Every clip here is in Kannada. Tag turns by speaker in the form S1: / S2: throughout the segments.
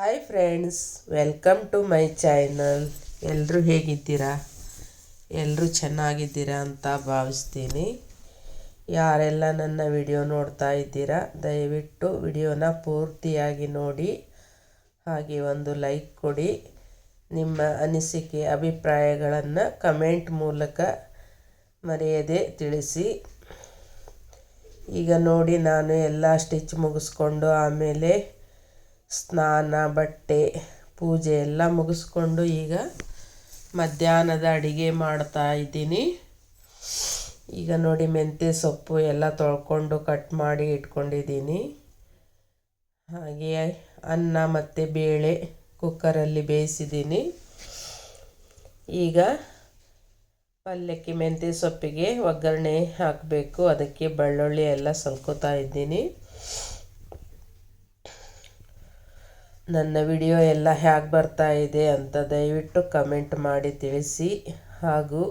S1: Hi friends, welcome to my channel. ಎಲ್ಲರೂ ಹೇಗಿದ್ದೀರಾ? ಎಲ್ಲರೂ ಚೆನ್ನಾಗಿದ್ದೀರಾ ಅಂತ ಭಾವಿಸ್ತೀನಿ. ಯಾರೆಲ್ಲ ನನ್ನ ವಿಡಿಯೋ ನೋಡ್ತಾ ಇದ್ದೀರಾ, ದಯವಿಟ್ಟು ವಿಡಿಯೋನ ಪೂರ್ತಿಯಾಗಿ ನೋಡಿ, ಹಾಗೆ ಒಂದು ಲೈಕ್ ಕೊಡಿ. ನಿಮ್ಮ ಅನಿಸಿಕೆ ಅಭಿಪ್ರಾಯಗಳನ್ನು ಕಮೆಂಟ್ ಮೂಲಕ ಮರೆಯದೆ ತಿಳಿಸಿ. ಈಗ ನೋಡಿ, ನಾನು ಎಲ್ಲ ಸ್ಟಿಚ್ ಮುಗಿಸ್ಕೊಂಡು ಆಮೇಲೆ ಸ್ನಾನ, ಬಟ್ಟೆ, ಪೂಜೆ ಎಲ್ಲ ಮುಗಿಸ್ಕೊಂಡು ಈಗ ಮಧ್ಯಾಹ್ನದ ಅಡುಗೆ ಮಾಡ್ತಾ ಇದ್ದೀನಿ. ಈಗ ನೋಡಿ, ಮೆಂತ್ಯ ಸೊಪ್ಪು ಎಲ್ಲ ತೊಳ್ಕೊಂಡು ಕಟ್ ಮಾಡಿ ಇಟ್ಕೊಂಡಿದ್ದೀನಿ. ಹಾಗೆ ಅನ್ನ ಮತ್ತು ಬೇಳೆ ಕುಕ್ಕರಲ್ಲಿ ಬೇಯಿಸಿದ್ದೀನಿ. ಈಗ ಪಲ್ಯಕ್ಕೆ ಮೆಂತ್ಯ ಸೊಪ್ಪಿಗೆ ಒಗ್ಗರಣೆ ಹಾಕಬೇಕು. ಅದಕ್ಕೆ ಬೆಳ್ಳುಳ್ಳಿ ಎಲ್ಲ ಸಲ್ಕೋತಾ ಇದ್ದೀನಿ. ನನ್ನ ವಿಡಿಯೋ ಎಲ್ಲ ಹೇಗೆ ಬರ್ತಾ ಇದೆ ಅಂತ ದಯವಿಟ್ಟು ಕಮೆಂಟ್ ಮಾಡಿ ತಿಳಿಸಿ, ಹಾಗೂ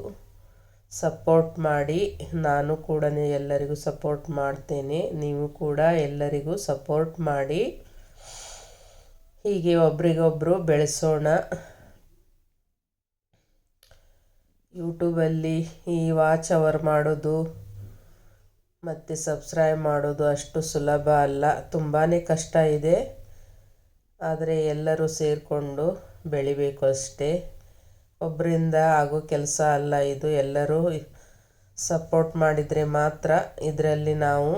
S1: ಸಪೋರ್ಟ್ ಮಾಡಿ. ನಾನು ಕೂಡ ಎಲ್ಲರಿಗೂ ಸಪೋರ್ಟ್ ಮಾಡ್ತೇನೆ, ನೀವು ಕೂಡ ಎಲ್ಲರಿಗೂ ಸಪೋರ್ಟ್ ಮಾಡಿ. ಹೀಗೆ ಒಬ್ರಿಗೊಬ್ಬರು ಬೆಳೆಸೋಣ. ಯೂಟ್ಯೂಬಲ್ಲಿ ಈ ವಾಚ್ ಅವರ್ ಮಾಡೋದು ಮತ್ತು ಸಬ್ಸ್ಕ್ರೈಬ್ ಮಾಡೋದು ಅಷ್ಟು ಸುಲಭ ಅಲ್ಲ, ತುಂಬಾ ಕಷ್ಟ ಇದೆ. ಆದರೆ ಎಲ್ಲರೂ ಸೇರಿಕೊಂಡು ಬೆಳಿಬೇಕು ಅಷ್ಟೇ. ಒಬ್ಬರಿಂದ ಆಗೋ ಕೆಲಸ ಅಲ್ಲ ಇದು. ಎಲ್ಲರೂ ಸಪೋರ್ಟ್ ಮಾಡಿದರೆ ಮಾತ್ರ ಇದರಲ್ಲಿ ನಾವು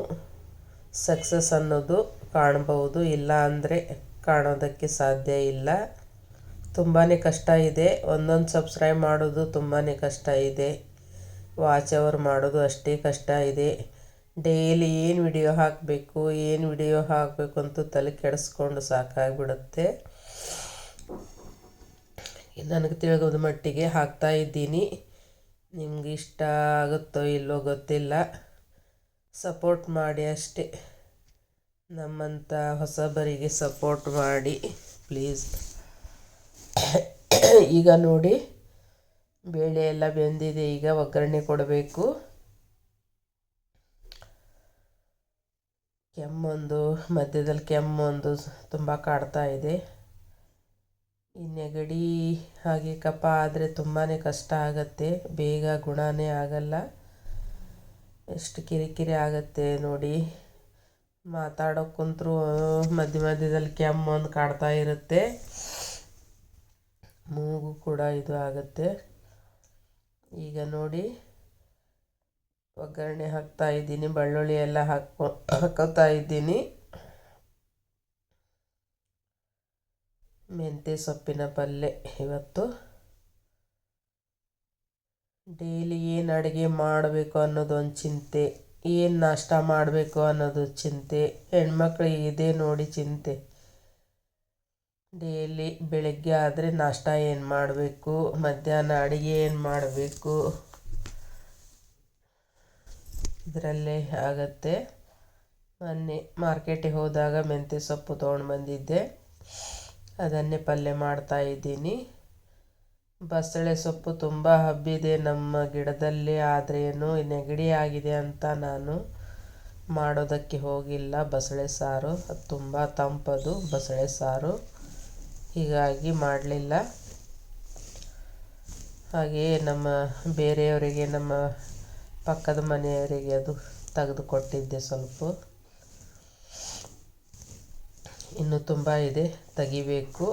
S1: ಸಕ್ಸಸ್ ಅನ್ನೋದು ಕಾಣಬಹುದು, ಇಲ್ಲ ಅಂದರೆ ಕಾಣೋದಕ್ಕೆ ಸಾಧ್ಯ ಇಲ್ಲ. ತುಂಬಾ ಕಷ್ಟ ಇದೆ. ಒಂದೊಂದು ಸಬ್ಸ್ಕ್ರೈಬ್ ಮಾಡೋದು ತುಂಬಾ ಕಷ್ಟ ಇದೆ. ವಾಚ್ ಅವರ್ ಮಾಡೋದು ಅಷ್ಟೇ ಕಷ್ಟ ಇದೆ. ಡೈಲಿ ಏನು ವಿಡಿಯೋ ಹಾಕಬೇಕು ಅಂತ ತಲೆ ಕೆಡಿಸ್ಕೊಂಡು ಸಾಕಾಗಿಬಿಡುತ್ತೆ. ನನಗೆ ತಿಳಿಗೋದು ಮಟ್ಟಿಗೆ ಹಾಕ್ತಾ ಇದ್ದೀನಿ. ನಿಮ್ಗೆ ಇಷ್ಟ ಆಗುತ್ತೋ ಇಲ್ಲೋ ಗೊತ್ತಿಲ್ಲ, ಸಪೋರ್ಟ್ ಮಾಡಿ ಅಷ್ಟೇ. ನಮ್ಮಂಥ ಹೊಸಬರಿಗೆ ಸಪೋರ್ಟ್ ಮಾಡಿ ಪ್ಲೀಸ್. ಈಗ ನೋಡಿ, ಬೇಳೆ ಎಲ್ಲ ಬೆಂದಿದೆ. ಈಗ ಒಗ್ಗರಣೆ ಕೊಡಬೇಕು. ಮಧ್ಯದಲ್ಲಿ ಕೆಮ್ಮೊಂದು ತುಂಬ ಕಾಡ್ತಾ ಇದೆ. ಈ ನೆಗಡಿ ಹಾಗೆ ಕಫ ಆದರೆ ತುಂಬಾ ಕಷ್ಟ ಆಗುತ್ತೆ, ಬೇಗ ಗುಣನೇ ಆಗಲ್ಲ. ಎಷ್ಟು ಕಿರಿಕಿರಿ ಆಗುತ್ತೆ ನೋಡಿ. ಮಾತಾಡೋಕೆ ಕುಂತರೂ ಮಧ್ಯದಲ್ಲಿ ಕೆಮ್ಮೊಂದು ಕಾಡ್ತಾ ಇರುತ್ತೆ, ಮೂಗು ಕೂಡ ಇದು ಆಗುತ್ತೆ. ಈಗ ನೋಡಿ, ಒಗ್ಗರಣೆ ಹಾಕ್ತಾ ಇದ್ದೀನಿ. ಬೆಳ್ಳುಳ್ಳಿ ಎಲ್ಲ ಹಾಕೋತಾ ಇದ್ದೀನಿ. ಮೆಂತ್ಯ ಸೊಪ್ಪಿನ ಪಲ್ಯ ಇವತ್ತು. ಡೈಲಿ ಏನು ಅಡುಗೆ ಮಾಡಬೇಕು ಅನ್ನೋದು ಒಂದು ಚಿಂತೆ, ಏನು ನಾಷ್ಟ ಮಾಡಬೇಕು ಅನ್ನೋದು ಚಿಂತೆ. ಹೆಣ್ಮಕ್ಳಿಗೆ ಇದೇ ನೋಡಿ ಚಿಂತೆ. ಡೈಲಿ ಬೆಳಗ್ಗೆ ಆದರೆ ನಾಷ್ಟ ಏನು ಮಾಡಬೇಕು, ಮಧ್ಯಾಹ್ನ ಅಡುಗೆ ಏನು ಮಾಡಬೇಕು, ಇದರಲ್ಲೇ ಆಗತ್ತೆ. ಮೊನ್ನೆ ಮಾರ್ಕೆಟಿಗೆ ಹೋದಾಗ ಮೆಂತ್ಯ ಸೊಪ್ಪು ತೊಗೊಂಡು ಬಂದಿದ್ದೆ, ಅದನ್ನೇ ಪಲ್ಯ ಮಾಡ್ತಾ ಇದ್ದೀನಿ. ಬಸಳೆ ಸೊಪ್ಪು ತುಂಬ ಹಬ್ಬಿದೆ ನಮ್ಮ ಗಿಡದಲ್ಲಿ, ಆದ್ರೇನು ನೆಗಡಿ ಆಗಿದೆ ಅಂತ ನಾನು ಮಾಡೋದಕ್ಕೆ ಹೋಗಿಲ್ಲ. ಬಸಳೆ ಸಾರು ಅದು ತುಂಬ ತಂಪದು ಬಸಳೆ ಸಾರು, ಹೀಗಾಗಿ ಮಾಡಲಿಲ್ಲ. ಹಾಗೆಯೇ ಬೇರೆಯವರಿಗೆ, ನಮ್ಮ ಪಕ್ಕದ ಮನೆಯವರಿಗೆ ಅದು ತೆಗೆದು ಕೊಟ್ಟಿದ್ದೆ ಸ್ವಲ್ಪ. ಇನ್ನು ತುಂಬ ಇದೆ, ತೆಗಿಬೇಕು.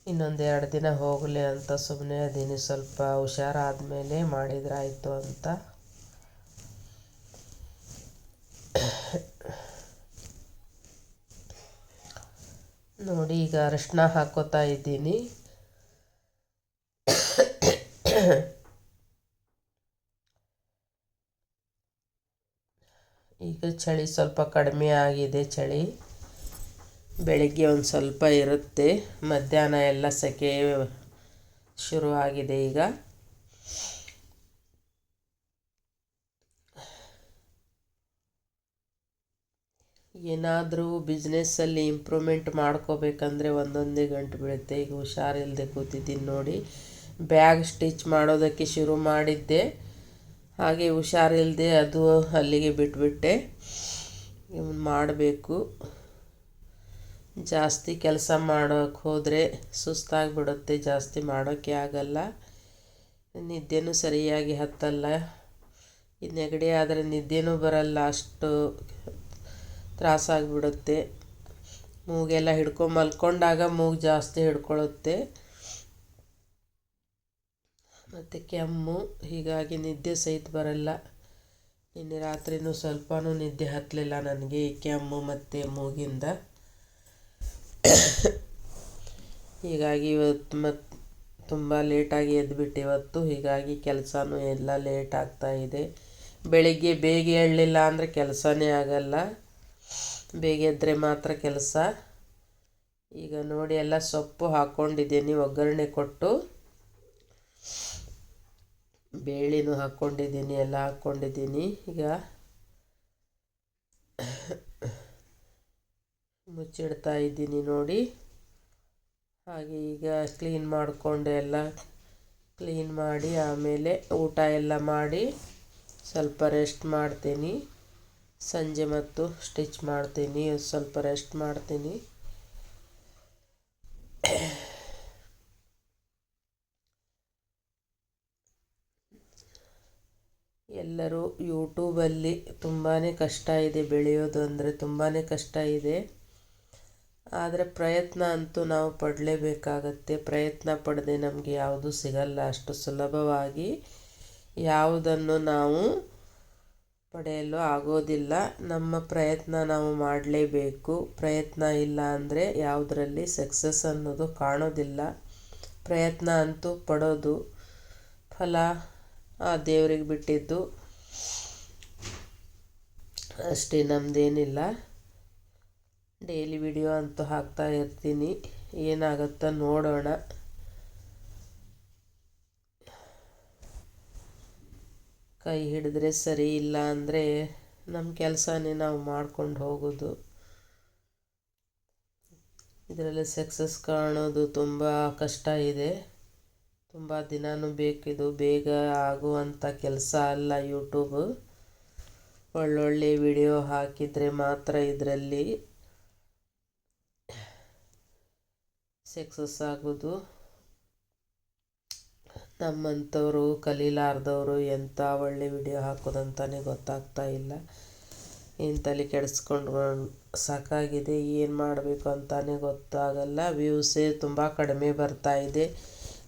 S1: ಇನ್ನೊಂದೆರಡು ದಿನ ಹೋಗಲಿ ಅಂತ ಸುಮ್ಮನೆ ಅದೀನಿ. ಸ್ವಲ್ಪ ಹುಷಾರಾದಮೇಲೆ ಮಾಡಿದ್ರಾಯಿತು ಅಂತ. ನೋಡಿ, ಈಗ ಅರಿಶಿನ ಹಾಕೋತಾ ಇದ್ದೀನಿ. ಈಗ ಚಳಿ ಸ್ವಲ್ಪ ಕಡಿಮೆ ಆಗಿದೆ. ಚಳಿ ಬೆಳಗ್ಗೆ ಒಂದು ಸ್ವಲ್ಪ ಇರುತ್ತೆ, ಮಧ್ಯಾಹ್ನ ಎಲ್ಲ ಸೆಕೆ ಶುರುವಾಗಿದೆ. ಈಗ ಏನಾದರೂ ಬಿಸ್ನೆಸ್ಸಲ್ಲಿ ಇಂಪ್ರೂವ್ಮೆಂಟ್ ಮಾಡ್ಕೋಬೇಕಂದ್ರೆ ಒಂದೊಂದೇ ಗಂಟು ಬೀಳುತ್ತೆ. ಈಗ ಹುಷಾರಿಲ್ಲದೆ ಕೂತಿದ್ದೀನಿ ನೋಡಿ. ಬ್ಯಾಗ್ ಸ್ಟಿಚ್ ಮಾಡೋದಕ್ಕೆ ಶುರು ಮಾಡಿದ್ದೆ, ಹಾಗೆ ಹುಷಾರಿಲ್ಲದೆ ಅದು ಅಲ್ಲಿಗೆ ಬಿಟ್ಬಿಟ್ಟೆ. ಮಾಡಬೇಕು. ಜಾಸ್ತಿ ಕೆಲಸ ಮಾಡೋಕ್ಕೆ ಹೋದರೆ ಸುಸ್ತಾಗಿಬಿಡುತ್ತೆ, ಜಾಸ್ತಿ ಮಾಡೋಕ್ಕೆ ಆಗಲ್ಲ, ನಿದ್ದೆನೂ ಸರಿಯಾಗಿ ಹತ್ತಲ್ಲ. ಈ ನೆಗಡಿ ಆದರೆ ನಿದ್ದೆನೂ ಬರಲ್ಲ, ಅಷ್ಟು ತ್ರಾಸಾಗಿಬಿಡುತ್ತೆ. ಮೂಗೆಲ್ಲ ಮಲ್ಕೊಂಡಾಗ ಮೂಗು ಜಾಸ್ತಿ ಹಿಡ್ಕೊಳ್ಳುತ್ತೆ ಮತ್ತು ಕೆಮ್ಮು, ಹೀಗಾಗಿ ನಿದ್ದೆ ಸಹಿತ ಬರಲ್ಲ. ನಿನ್ನೆ ರಾತ್ರಿನೂ ಸ್ವಲ್ಪನೂ ನಿದ್ದೆ ಹತ್ತಲಿಲ್ಲ ನನಗೆ ಈ ಕೆಮ್ಮು ಮತ್ತು ಮೂಗಿಂದ. ಹೀಗಾಗಿ ಇವತ್ತು ತುಂಬ ಲೇಟಾಗಿ ಎದ್ದುಬಿಟ್ಟು ಇವತ್ತು, ಹೀಗಾಗಿ ಕೆಲಸನೂ ಎಲ್ಲ ಲೇಟ್ ಆಗ್ತಾಯಿದೆ. ಬೆಳಿಗ್ಗೆ ಬೇಗ ಏಳಲಿಲ್ಲ ಅಂದರೆ ಕೆಲಸನೇ ಆಗಲ್ಲ, ಬೇಗ ಎದ್ದರೆ ಮಾತ್ರ ಕೆಲಸ. ಈಗ ನೋಡಿ ಎಲ್ಲ ಸೊಪ್ಪು ಹಾಕ್ಕೊಂಡಿದ್ದೀನಿ, ಒಗ್ಗರಣೆ ಕೊಟ್ಟು ಬೇಳೆನೂ ಹಾಕ್ಕೊಂಡಿದ್ದೀನಿ, ಎಲ್ಲ ಹಾಕ್ಕೊಂಡಿದ್ದೀನಿ. ಈಗ ಮುಚ್ಚಿಡ್ತಾ ಇದ್ದೀನಿ ನೋಡಿ. ಹಾಗೆ ಈಗ ಕ್ಲೀನ್ ಮಾಡಿಕೊಂಡು ಎಲ್ಲ ಕ್ಲೀನ್ ಮಾಡಿ ಆಮೇಲೆ ಊಟ ಎಲ್ಲ ಮಾಡಿ ಸ್ವಲ್ಪ ರೆಸ್ಟ್ ಮಾಡ್ತೀನಿ. ಸಂಜೆ ಮತ್ತು ಸ್ಟಿಚ್ ಮಾಡ್ತೀನಿ, ಸ್ವಲ್ಪ ರೆಸ್ಟ್ ಮಾಡ್ತೀನಿ. ಎಲ್ಲರೂ ಯೂಟ್ಯೂಬಲ್ಲಿ ತುಂಬಾ ಕಷ್ಟ ಇದೆ, ಬೆಳೆಯೋದು ಅಂದರೆ ತುಂಬಾ ಕಷ್ಟ ಇದೆ. ಆದರೆ ಪ್ರಯತ್ನ ಅಂತೂ ನಾವು ಪಡಲೇಬೇಕಾಗತ್ತೆ. ಪ್ರಯತ್ನ ಪಡದೆ ನಮಗೆ ಯಾವುದೂ ಸಿಗಲ್ಲ ಅಷ್ಟು ಸುಲಭವಾಗಿ. ಯಾವುದನ್ನು ನಾವು ಪಡೆಯಲು ಆಗೋದಿಲ್ಲ. ನಮ್ಮ ಪ್ರಯತ್ನ ನಾವು ಮಾಡಲೇಬೇಕು. ಪ್ರಯತ್ನ ಇಲ್ಲ ಅಂದರೆ ಯಾವುದರಲ್ಲಿ ಸಕ್ಸಸ್ ಅನ್ನೋದು ಕಾಣೋದಿಲ್ಲ. ಪ್ರಯತ್ನ ಅಂತೂ ಪಡೋದು, ಫಲ ಆ ದೇವ್ರಿಗೆ ಬಿಟ್ಟಿದ್ದು ಅಷ್ಟೇ, ನಮ್ಮದೇನಿಲ್ಲ. ಡೈಲಿ ವಿಡಿಯೋ ಅಂತೂ ಹಾಕ್ತಾ ಇರ್ತೀನಿ, ಏನಾಗುತ್ತೋ ನೋಡೋಣ. ಕೈ ಹಿಡಿದ್ರೆ ಸರಿ, ಇಲ್ಲ ಅಂದರೆ ನಮ್ಮ ಕೆಲಸನೇ ನಾವು ಮಾಡ್ಕೊಂಡು ಹೋಗೋದು. ಇದರಲ್ಲಿ ಸಕ್ಸಸ್ ಕಾಣೋದು ತುಂಬ ಕಷ್ಟ ಇದೆ, ತುಂಬ ದಿನವೂ ಬೇಕಿದು, ಬೇಗ ಆಗುವಂಥ ಕೆಲಸ ಅಲ್ಲ ಯೂಟ್ಯೂಬು. ಒಳ್ಳೊಳ್ಳೆ ವಿಡಿಯೋ ಹಾಕಿದರೆ ಮಾತ್ರ ಇದರಲ್ಲಿ ಸಕ್ಸಸ್ ಆಗೋದು. ನಮ್ಮಂಥವ್ರು ಕಲೀಲಾರ್ದವರು ಎಂಥ ಒಳ್ಳೆ ವಿಡಿಯೋ ಹಾಕೋದಂತಾನೆ ಗೊತ್ತಾಗ್ತಾ ಇಲ್ಲ. ಏನು ತಲೆ ಕೆಡಿಸ್ಕೊಂಡು ಸಾಕಾಗಿದೆ, ಏನು ಮಾಡಬೇಕು ಅಂತಾನೆ ಗೊತ್ತಾಗಲ್ಲ. ವ್ಯೂಸೇ ತುಂಬ ಕಡಿಮೆ ಬರ್ತಾಯಿದೆ.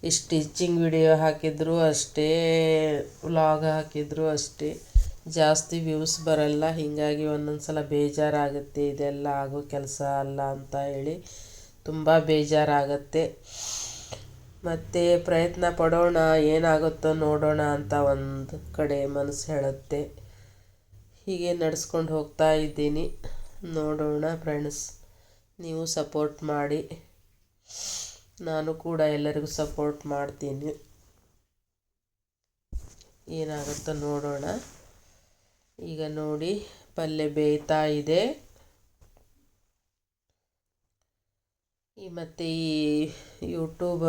S1: ಈ ಸ್ಟಿಚಿಂಗ್ ವಿಡಿಯೋ ಹಾಕಿದರೂ ಅಷ್ಟೇ, ವ್ಲಾಗ್ ಹಾಕಿದರೂ ಅಷ್ಟೇ, ಜಾಸ್ತಿ ವ್ಯೂಸ್ ಬರಲ್ಲ. ಹೀಗಾಗಿ ಒಂದೊಂದು ಸಲ ಬೇಜಾರಾಗುತ್ತೆ, ಇದೆಲ್ಲ ಆಗೋ ಕೆಲಸ ಅಲ್ಲ ಅಂತ ಹೇಳಿ ತುಂಬ ಬೇಜಾರಾಗತ್ತೆ. ಮತ್ತು ಪ್ರಯತ್ನ ಪಡೋಣ, ಏನಾಗುತ್ತೋ ನೋಡೋಣ ಅಂತ ಒಂದು ಕಡೆ ಮನಸ್ಸು ಹೇಳುತ್ತೆ. ಹೀಗೆ ನಡೆಸ್ಕೊಂಡು ಹೋಗ್ತಾ ಇದ್ದೀನಿ, ನೋಡೋಣ ಫ್ರೆಂಡ್ಸ್. ನೀವು ಸಪೋರ್ಟ್ ಮಾಡಿ, ನಾನು ಕೂಡ ಎಲ್ಲರಿಗೂ ಸಪೋರ್ಟ್ ಮಾಡ್ತೀನಿ. ಏನಾಗುತ್ತೋ ನೋಡೋಣ. ಈಗ ನೋಡಿ ಪಲ್ಯ ಬೇಯ್ತಾ ಇದೆ. ಮತ್ತು ಈ ಯೂಟ್ಯೂಬ್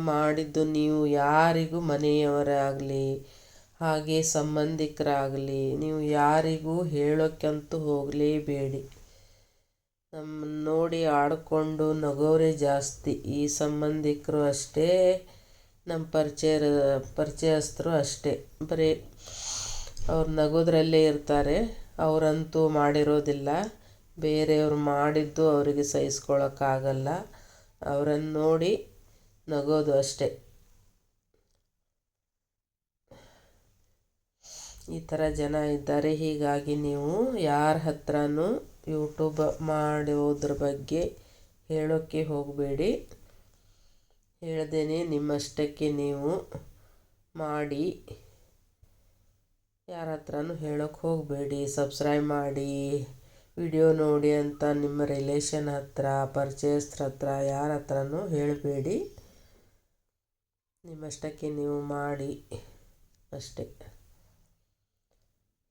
S1: ಮಾಡಿದ್ದು ನೀವು ಯಾರಿಗೂ, ಮನೆಯವರಾಗಲಿ ಹಾಗೆ ಸಂಬಂಧಿಕರಾಗಲಿ, ನೀವು ಯಾರಿಗೂ ಹೇಳೋಕ್ಕಂತೂ ಹೋಗಲೇಬೇಡಿ. ನಮ್ಮನ್ನು ನೋಡಿ ಆಡಿಕೊಂಡು ನಗೋರೇ ಜಾಸ್ತಿ. ಈ ಸಂಬಂಧಿಕರು ಅಷ್ಟೇ, ನಮ್ಮ ಪರಿಚಯಸ್ಥರು ಅಷ್ಟೇ, ಬರೀ ಅವ್ರು ನಗೋದ್ರಲ್ಲೇ ಇರ್ತಾರೆ. ಅವರಂತೂ ಮಾಡಿರೋದಿಲ್ಲ. ಬೇರೆಯವ್ರು ಮಾಡಿದ್ದು ಅವರಿಗೆ ಸಹಿಸ್ಕೊಳ್ಳೋಕ್ಕಾಗಲ್ಲ. ಅವರನ್ನು ನೋಡಿ ನಗೋದು ಅಷ್ಟೇ. ಈ ಥರ ಜನ ಇದ್ದಾರೆ. ಹೀಗಾಗಿ ನೀವು ಯಾರ ಹತ್ರನೂ ಯೂಟ್ಯೂಬ್ ಮಾಡೋದ್ರ ಬಗ್ಗೆ ಹೇಳೋಕ್ಕೆ ಹೋಗಬೇಡಿ. ಹೇಳ್ದೇನೆ ನಿಮ್ಮಷ್ಟಕ್ಕೆ ನೀವು ಮಾಡಿ, ಯಾರ ಹತ್ರನೂ ಹೇಳೋಕ್ಕೆ ಹೋಗಬೇಡಿ. ಸಬ್ಸ್ಕ್ರೈಬ್ ಮಾಡಿ, ವಿಡಿಯೋ ನೋಡಿ ಅಂತ ನಿಮ್ಮ ರಿಲೇಷನ್ ಹತ್ರ, ಪರಿಚಯಸ್ಥರ ಹತ್ರ, ಯಾರ ಹತ್ರನೂ ಹೇಳಬೇಡಿ. ನಿಮ್ಮಷ್ಟಕ್ಕೆ ನೀವು ಮಾಡಿ ಅಷ್ಟೇ.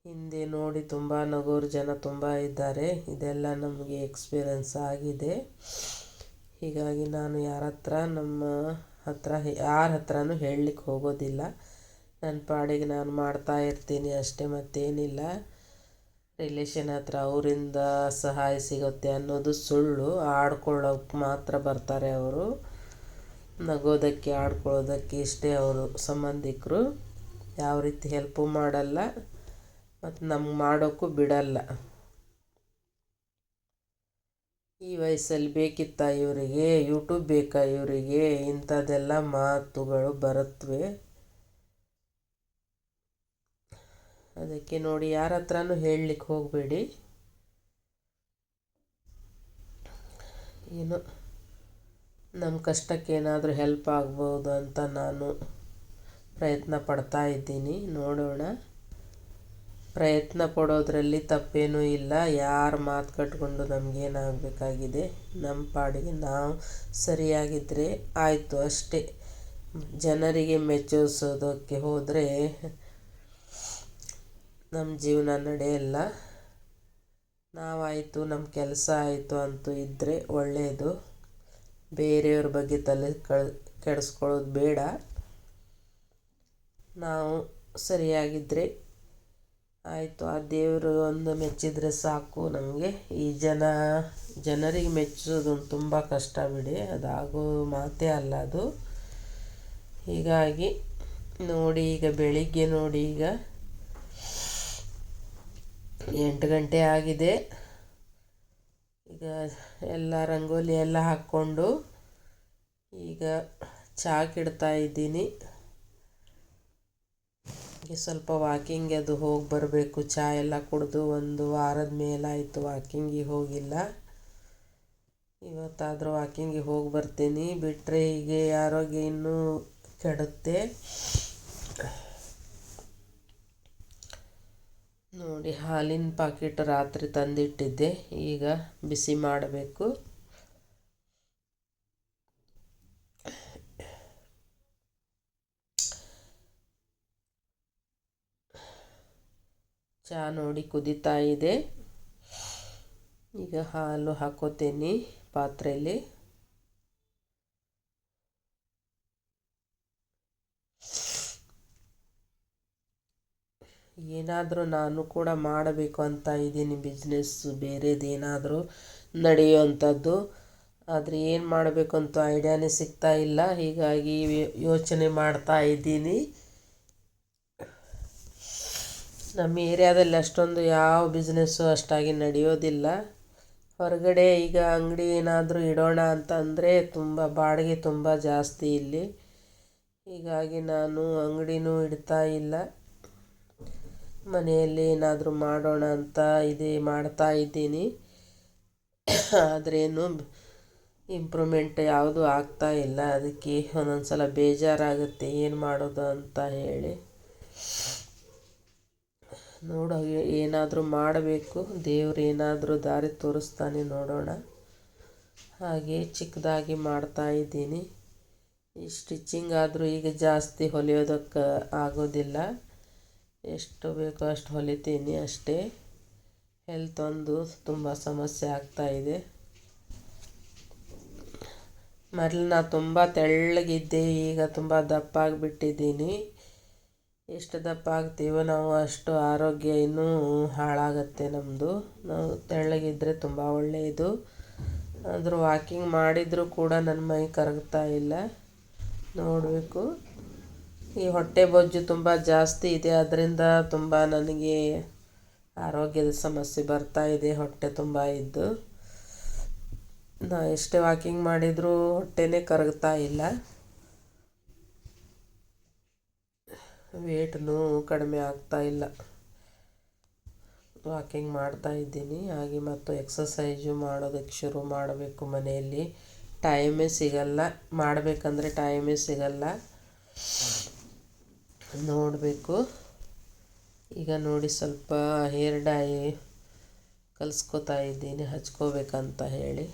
S1: ಹಿಂದೆ ನೋಡಿ ತುಂಬ ನಗೋರು ಜನ ತುಂಬ ಇದ್ದಾರೆ. ಇದೆಲ್ಲ ನಮಗೆ ಎಕ್ಸ್ಪೀರಿಯನ್ಸ್ ಆಗಿದೆ. ಹೀಗಾಗಿ ನಾನು ಯಾರ ಹತ್ರನೂ ಹೇಳಲಿಕ್ಕೆ ಹೋಗೋದಿಲ್ಲ. ನನ್ನ ಪಾಡಿಗೆ ನಾನು ಮಾಡ್ತಾ ಇರ್ತೀನಿ ಅಷ್ಟೇ, ಮತ್ತೇನಿಲ್ಲ. ರಿಲೇಷನ್ ಹತ್ರ ಅವರಿಂದ ಸಹಾಯ ಸಿಗುತ್ತೆ ಅನ್ನೋದು ಸುಳ್ಳು. ಆಡ್ಕೊಳ್ಳೋಕೆ ಮಾತ್ರ ಬರ್ತಾರೆ ಅವರು, ನಗೋದಕ್ಕೆ ಆಡ್ಕೊಳ್ಳೋದಕ್ಕೆ ಇಷ್ಟೇ ಅವರು ಸಂಬಂಧಿಕರು. ಯಾವ ರೀತಿ ಹೆಲ್ಪು ಮಾಡಲ್ಲ ಮತ್ತು ನಮ್ಗೆ ಮಾಡೋಕ್ಕೂ ಬಿಡಲ್ಲ. ಈ ವಯಸ್ಸಲ್ಲಿ ಬೇಕಿತ್ತಾ ಇವರಿಗೆ ಯೂಟ್ಯೂಬ್ ಬೇಕಾ ಇವರಿಗೆ? ಇಂಥದ್ದೆಲ್ಲ ಮಾತುಗಳು ಬರುತ್ತವೆ. ಅದಕ್ಕೆ ನೋಡಿ, ಯಾರ ಹತ್ರನೂ ಹೇಳಲಿಕ್ಕೆ ಹೋಗಬೇಡಿ. ಏನು ನಮ್ಮ ಕಷ್ಟಕ್ಕೆ ಏನಾದರೂ ಹೆಲ್ಪ್ ಆಗ್ಬೋದು ಅಂತ ನಾನು ಪ್ರಯತ್ನ ಪಡ್ತಾ ಇದ್ದೀನಿ. ನೋಡೋಣ, ಪ್ರಯತ್ನ ಪಡೋದ್ರಲ್ಲಿ ತಪ್ಪೇನೂ ಇಲ್ಲ. ಯಾರ ಮಾತು ಕಟ್ಕೊಂಡು ನಮಗೇನಾಗಬೇಕಾಗಿದೆ? ನಮ್ಮ ಪಾಡಿಗೆ ನಾವು ಸರಿಯಾಗಿದ್ದರೆ ಆಯಿತು ಅಷ್ಟೇ. ಜನರಿಗೆ ಮೆಚ್ಚಿಸೋದಕ್ಕೆ ಹೋದರೆ ನಮ್ಮ ಜೀವನ ನಡೆಯಲ್ಲ. ನಾವಾಯಿತು, ನಮ್ಮ ಕೆಲಸ ಆಯಿತು ಅಂತೂ ಇದ್ದರೆ ಒಳ್ಳೆಯದು. ಬೇರೆಯವ್ರ ಬಗ್ಗೆ ತಲೆ ಕೆಡಿಸ್ಕೊಳ್ಳೋದು ಬೇಡ. ನಾವು ಸರಿಯಾಗಿದ್ದರೆ ಆಯಿತು. ಆ ದೇವರು ಒಂದು ಮೆಚ್ಚಿದರೆ ಸಾಕು ನಮಗೆ. ಈ ಜನರಿಗೆ ಮೆಚ್ಚೋದು ತುಂಬ ಕಷ್ಟ ಬಿಡಿ, ಅದಾಗೋ ಮಾತೇ ಅಲ್ಲ ಅದು. ಹೀಗಾಗಿ ನೋಡಿ, ಈಗ ಬೆಳಿಗ್ಗೆ ನೋಡಿ, ಈಗ 8 ಗಂಟೆ ಆಗಿದೆ. ಈಗ ಎಲ್ಲ ರಂಗೋಲಿ ಎಲ್ಲ ಹಾಕ್ಕೊಂಡು ಈಗ ಚಾಕಿಡ್ತಾ ಇದ್ದೀನಿ. ಈಗ ಸ್ವಲ್ಪ ವಾಕಿಂಗ್ ಅದು ಹೋಗಿ ಬರಬೇಕು. ಚಹಾ ಎಲ್ಲ ಕುಡಿದು 1 ವಾರದ ಮೇಲಾಯಿತು ವಾಕಿಂಗಿಗೆ ಹೋಗಿಲ್ಲ. ಇವತ್ತಾದರೂ ವಾಕಿಂಗಿಗೆ ಹೋಗಿ ಬರ್ತೀನಿ. ಬಿಟ್ಟರೆ ಹೀಗೆ ಆರೋಗ್ಯ ಇನ್ನೂ ಕೆಡುತ್ತೆ. ನೋಡಿ, ಹಾಲಿನ ಪಾಕೆಟ್ ರಾತ್ರಿ ತಂದಿಟ್ಟಿದ್ದೆ, ಈಗ ಬಿಸಿ ಮಾಡಬೇಕು. ಚಹಾ ನೋಡಿ ಕುದೀತಾ ಇದೆ. ಈಗ ಹಾಲು ಹಾಕೋತೀನಿ ಪಾತ್ರೆಯಲ್ಲಿ. ಏನಾದರೂ ನಾನು ಕೂಡ ಮಾಡಬೇಕು ಅಂತ ಇದ್ದೀನಿ, ಬಿಸ್ನೆಸ್ಸು ಬೇರೆದೇನಾದರೂ ನಡೆಯುವಂಥದ್ದು. ಆದರೆ ಏನು ಮಾಡಬೇಕು ಅಂತ ಐಡಿಯಾನೇ ಸಿಗ್ತಾ ಇಲ್ಲ. ಹೀಗಾಗಿ ಯೋಚನೆ ಮಾಡ್ತಾ ಇದ್ದೀನಿ. ನಮ್ಮ ಏರಿಯಾದಲ್ಲಿ ಅಷ್ಟೊಂದು ಯಾವ ಬಿಸ್ನೆಸ್ಸು ಅಷ್ಟಾಗಿ ನಡೆಯೋದಿಲ್ಲ. ಹೊರಗಡೆ ಈಗ ಅಂಗಡಿ ಏನಾದರೂ ಇಡೋಣ ಅಂತಂದರೆ ಬಾಡಿಗೆ ತುಂಬ ಜಾಸ್ತಿ ಇಲ್ಲಿ. ಹೀಗಾಗಿ ನಾನು ಅಂಗಡಿನೂ ಇಡ್ತಾ ಇಲ್ಲ. ಮನೆಯಲ್ಲಿ ಏನಾದರೂ ಮಾಡೋಣ ಅಂತ ಮಾಡ್ತಾ ಇದ್ದೀನಿ. ಆದ್ರೇನು ಇಂಪ್ರೂವ್ಮೆಂಟ್ ಯಾವುದೂ ಆಗ್ತಾ ಇಲ್ಲ. ಅದಕ್ಕೆ ಒಂದೊಂದು ಸಲ ಬೇಜಾರಾಗುತ್ತೆ, ಏನು ಮಾಡೋದು ಅಂತ ಹೇಳಿ. ನೋಡೋ, ಏನಾದರೂ ಮಾಡಬೇಕು. ದೇವ್ರು ಏನಾದರೂ ದಾರಿ ತೋರಿಸ್ತಾನೆ, ನೋಡೋಣ. ಹಾಗೆ ಚಿಕ್ಕದಾಗಿ ಮಾಡ್ತಾ ಇದ್ದೀನಿ. ಈ ಸ್ಟಿಚಿಂಗ್ ಆದರೂ ಈಗ ಜಾಸ್ತಿ ಹೊಲಿಯೋದಕ್ಕೆ ಆಗೋದಿಲ್ಲ. ಎಷ್ಟು ಬೇಕೋ ಅಷ್ಟು ಹೊಲಿತೀನಿ ಅಷ್ಟೇ. ಹೆಲ್ತ್ ಒಂದು ತುಂಬ ಸಮಸ್ಯೆ ಆಗ್ತಾಯಿದೆ. ಮೊದಲು ನಾನು ತುಂಬ ತೆಳ್ಳಗಿದ್ದೆ, ಈಗ ತುಂಬ ದಪ್ಪ ಆಗಿಬಿಟ್ಟಿದ್ದೀನಿ. ಎಷ್ಟು ದಪ್ಪ ಆಗ್ತೀವೋ ನಾವು ಅಷ್ಟು ಆರೋಗ್ಯ ಇನ್ನೂ ಹಾಳಾಗತ್ತೆ ನಮ್ಮದು. ನಾವು ತೆಳ್ಳಗಿದ್ದರೆ ತುಂಬ ಒಳ್ಳೆಯದು. ಆದರೂ ವಾಕಿಂಗ್ ಮಾಡಿದರೂ ಕೂಡ ನನ್ನ ಮೈ ಕರಗ್ತಾ ಇಲ್ಲ. ನೋಡಬೇಕು. ಈ ಹೊಟ್ಟೆ ಬೊಜ್ಜು ತುಂಬ ಜಾಸ್ತಿ ಇದೆ, ಅದರಿಂದ ತುಂಬ ನನಗೆ ಆರೋಗ್ಯದ ಸಮಸ್ಯೆ ಬರ್ತಾ ಇದೆ. ಹೊಟ್ಟೆ ತುಂಬ ಇದ್ದು ನಾ ಎಷ್ಟೇ ವಾಕಿಂಗ್ ಮಾಡಿದರೂ ಹೊಟ್ಟೆನೇ ಕರಗ್ತಾ ಇಲ್ಲ. ವೇಟ್ನೂ ಕಡಿಮೆ ಆಗ್ತಾ ಇಲ್ಲ. ವಾಕಿಂಗ್ ಮಾಡ್ತಾ ಇದ್ದೀನಿ. ಹಾಗೆ ಮತ್ತು ಎಕ್ಸಸೈಜು ಮಾಡೋದಕ್ಕೆ ಶುರು ಮಾಡಬೇಕು. ಮನೆಯಲ್ಲಿ ಟೈಮೇ ಸಿಗಲ್ಲ, ಮಾಡಬೇಕಂದ್ರೆ ಟೈಮೇ ಸಿಗಲ್ಲ. ನೋಡಬೇಕು. ಈಗ ನೋಡಿ, ಸ್ವಲ್ಪ ಹೇರ್ ಡೈ ಕಲಿಸ್ಕೊತಾ ಇದ್ದೀನಿ, ಹಚ್ಕೋಬೇಕಂತ ಹೇಳಿ.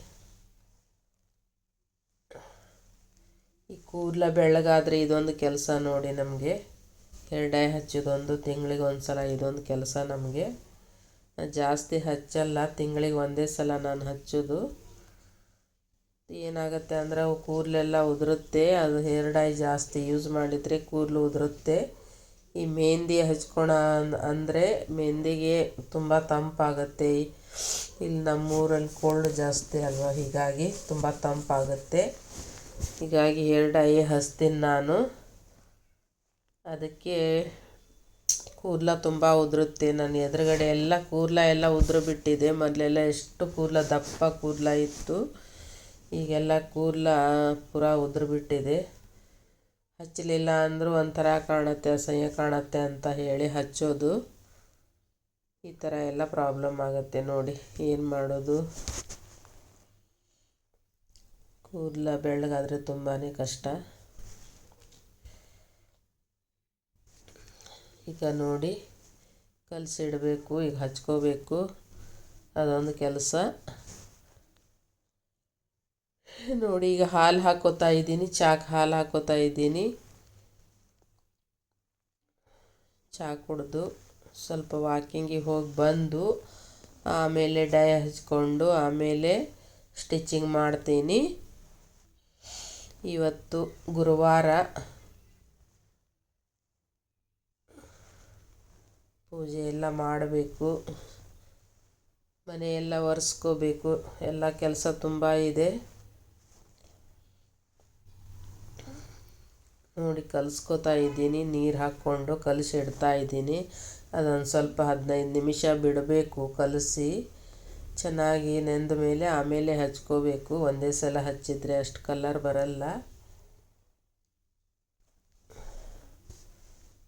S1: ಈ ಕೂದಲ ಬೆಳ್ಳಗಾದರೆ ಇದೊಂದು ಕೆಲಸ ನೋಡಿ ನಮಗೆ. ಹೇರ್ ಡೈ ಹಚ್ಚೋದೊಂದು ತಿಂಗಳಿಗೆ ಒಂದು ಸಲ, ಇದೊಂದು ಕೆಲಸ ನಮಗೆ. ಜಾಸ್ತಿ ಹಚ್ಚಲ್ಲ, ತಿಂಗಳಿಗೆ ಒಂದೇ ಸಲ ನಾನು ಹಚ್ಚೋದು. ಏನಾಗುತ್ತೆ ಅಂದರೆ ಅವು ಕೂದಲೆಲ್ಲ ಉದುರುತ್ತೆ. ಅದು ಹೇರ್ ಡೈ ಜಾಸ್ತಿ ಯೂಸ್ ಮಾಡಿದರೆ ಕೂದಲು ಉದುರುತ್ತೆ. ಈ ಮೆಹಂದಿ ಹಚ್ಕೊಳ ಅಂದರೆ ಮೆಹಂದಿಗೆ ತುಂಬ ತಂಪಾಗುತ್ತೆ. ಇಲ್ಲಿ ನಮ್ಮೂರಲ್ಲಿ ಕೋಲ್ಡ್ ಜಾಸ್ತಿ ಅಲ್ವಾ, ಹೀಗಾಗಿ ತುಂಬ ತಂಪಾಗುತ್ತೆ. ಹೀಗಾಗಿ ಹೇರ್ ಡೈ ಹಚ್ತೀನಿ ನಾನು. ಅದಕ್ಕೆ ಕೂದಲ ತುಂಬ ಉದುರುತ್ತೆ. ನನ್ನ ಎದುರುಗಡೆ ಎಲ್ಲ ಕೂದಲ ಎಲ್ಲ ಉದುರು ಬಿಟ್ಟಿದೆ. ಮೊದಲೆಲ್ಲ ಎಷ್ಟು ಕೂದಲ ದಪ್ಪ ಕೂದಲ ಇತ್ತು, ಈಗೆಲ್ಲ ಕೂದಲ ಪೂರಾ ಉದುರು ಬಿಟ್ಟಿದೆ. ಹಚ್ಚಲಿಲ್ಲ ಅಂದರೂ ಒಂಥರ ಕಾಣುತ್ತೆ, ಅಸಹ್ಯ ಕಾಣುತ್ತೆ ಅಂತ ಹೇಳಿ ಹಚ್ಚೋದು. ಈ ಥರ ಎಲ್ಲ ಪ್ರಾಬ್ಲಮ್ ಆಗುತ್ತೆ ನೋಡಿ, ಏನು ಮಾಡೋದು. ಕೂದಲ ಬೆಳ್ಳಗಾದರೆ ತುಂಬಾ ಕಷ್ಟ. ಈಗ ನೋಡಿ ಕಲಸಿಡಬೇಕು, ಈಗ ಹಚ್ಕೋಬೇಕು, ಅದೊಂದು ಕೆಲಸ ನೋಡಿ. ಈಗ ಹಾಲು ಹಾಕೋತಾ ಇದ್ದೀನಿ, ಚಾಕ್ ಹಾಲು ಹಾಕೋತಾ ಇದ್ದೀನಿ. ಚಹಾ ಕುಡಿದು ಸ್ವಲ್ಪ ವಾಕಿಂಗಿಗೆ ಹೋಗಿ ಬಂದು ಆಮೇಲೆ ಡೈ ಹಚ್ಕೊಂಡು ಆಮೇಲೆ ಸ್ಟಿಚಿಂಗ್ ಮಾಡ್ತೀನಿ. ಇವತ್ತು ಗುರುವಾರ, ಪೂಜೆ ಎಲ್ಲ ಮಾಡಬೇಕು, ಮನೆಯೆಲ್ಲ ಒರೆಸ್ಕೋಬೇಕು, ಎಲ್ಲ ಕೆಲಸ ತುಂಬ ಇದೆ ನೋಡಿ. ಕಲಿಸ್ಕೋತಾ ಇದ್ದೀನಿ, ನೀರು ಹಾಕ್ಕೊಂಡು ಕಲಸಿಡ್ತಾ ಇದ್ದೀನಿ. ಅದೊಂದು ಸ್ವಲ್ಪ 15 ನಿಮಿಷ ಬಿಡಬೇಕು ಕಲಸಿ. ಚೆನ್ನಾಗಿ ನೆಂದ ಮೇಲೆ ಆಮೇಲೆ ಹಚ್ಕೋಬೇಕು. ಒಂದೇ ಸಲ ಹಚ್ಚಿದರೆ ಅಷ್ಟು ಕಲರ್ ಬರಲ್ಲ.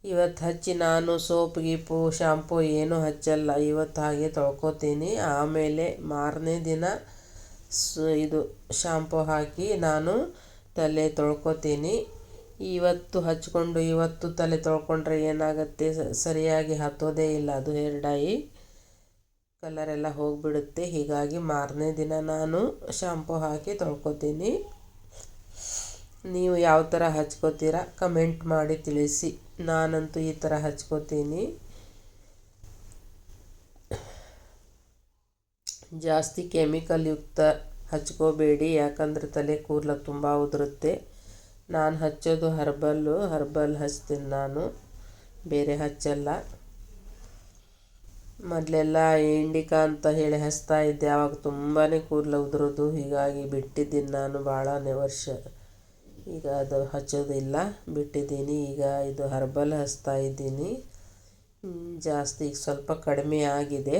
S1: ಇವತ್ತು ಹಚ್ಚಿ ನಾನು ಸೋಪ್ ಗೀಪು ಶಾಂಪು ಏನೂ ಹಚ್ಚಲ್ಲ. ಇವತ್ತು ಹಾಗೆ ತೊಳ್ಕೊತೀನಿ. ಆಮೇಲೆ ಮಾರನೇ ದಿನ ಇದು ಶಾಂಪು ಹಾಕಿ ನಾನು ತಲೆ ತೊಳ್ಕೊತೀನಿ. ಇವತ್ತು ಹಚ್ಕೊಂಡು ಇವತ್ತು ತಲೆ ತೊಳ್ಕೊಂಡ್ರೆ ಏನಾಗುತ್ತೆ, ಸರಿಯಾಗಿ ಹತ್ತೋದೇ ಇಲ್ಲ ಅದು ಹೇರ್ ಡೈ, ಕಲರೆಲ್ಲ ಹೋಗಿಬಿಡುತ್ತೆ. ಹೀಗಾಗಿ ಮಾರನೇ ದಿನ ನಾನು ಶಾಂಪು ಹಾಕಿ ತೊಳ್ಕೊತೀನಿ. ನೀವು ಯಾವ ಥರ ಹಚ್ಕೋತೀರಾ ಕಮೆಂಟ್ ಮಾಡಿ ತಿಳಿಸಿ. ನಾನಂತೂ ಈ ಥರ ಹಚ್ಕೋತೀನಿ. ಜಾಸ್ತಿ ಕೆಮಿಕಲ್ ಯುಕ್ತ ಹಚ್ಕೋಬೇಡಿ, ಯಾಕಂದರೆ ತಲೆ ಕೂದಲು ತುಂಬ ಉದುರುತ್ತೆ. ನಾನು ಹಚ್ಚೋದು ಹರ್ಬಲ್ ಹಚ್ತೀನಿ ನಾನು, ಬೇರೆ ಹಚ್ಚಲ್ಲ. ಮೊದಲೆಲ್ಲ ಇಂಡಿಕಾ ಅಂತ ಹೇಳಿ ಹಚ್ತಾ ಇದ್ದೆ, ಆವಾಗ ತುಂಬಾ ಕೂದಲು ಉದುರೋದು. ಹೀಗಾಗಿ ಬಿಟ್ಟಿದ್ದೀನಿ ನಾನು ಭಾಳನೇ ವರ್ಷ. ಈಗ ಅದು ಹಚ್ಚೋದಿಲ್ಲ, ಬಿಟ್ಟಿದ್ದೀನಿ. ಈಗ ಇದು ಹರ್ಬಲ್ ಹಚ್ತಾ ಇದ್ದೀನಿ. ಜಾಸ್ತಿ ಈಗ ಸ್ವಲ್ಪ ಕಡಿಮೆ ಆಗಿದೆ.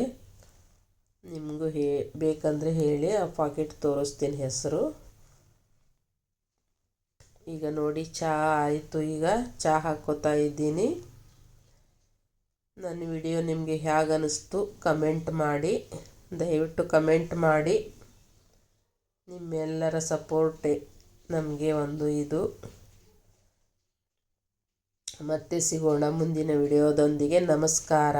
S1: ನಿಮಗೂ ಬೇಕಂದರೆ ಹೇಳಿ, ಆ ಪಾಕೆಟ್ ತೋರಿಸ್ತೀನಿ ಹೆಸರು. ಈಗ ನೋಡಿ ಚಹಾ ಆಯಿತು. ಈಗ ಚಹಾ ಹಾಕ್ಕೋತಾ ಇದ್ದೀನಿ. ನನ್ನ ವಿಡಿಯೋ ನಿಮಗೆ ಹೇಗೆ ಅನ್ನಿಸ್ತು ಕಮೆಂಟ್ ಮಾಡಿ, ದಯವಿಟ್ಟು ಕಮೆಂಟ್ ಮಾಡಿ. ನಿಮ್ಮೆಲ್ಲರ ಸಪೋರ್ಟೇ ನಮಗೆ ಒಂದು ಇದು. ಮತ್ತೆ ಸಿಗೋಣ ಮುಂದಿನ ವಿಡಿಯೋದೊಂದಿಗೆ. ನಮಸ್ಕಾರ.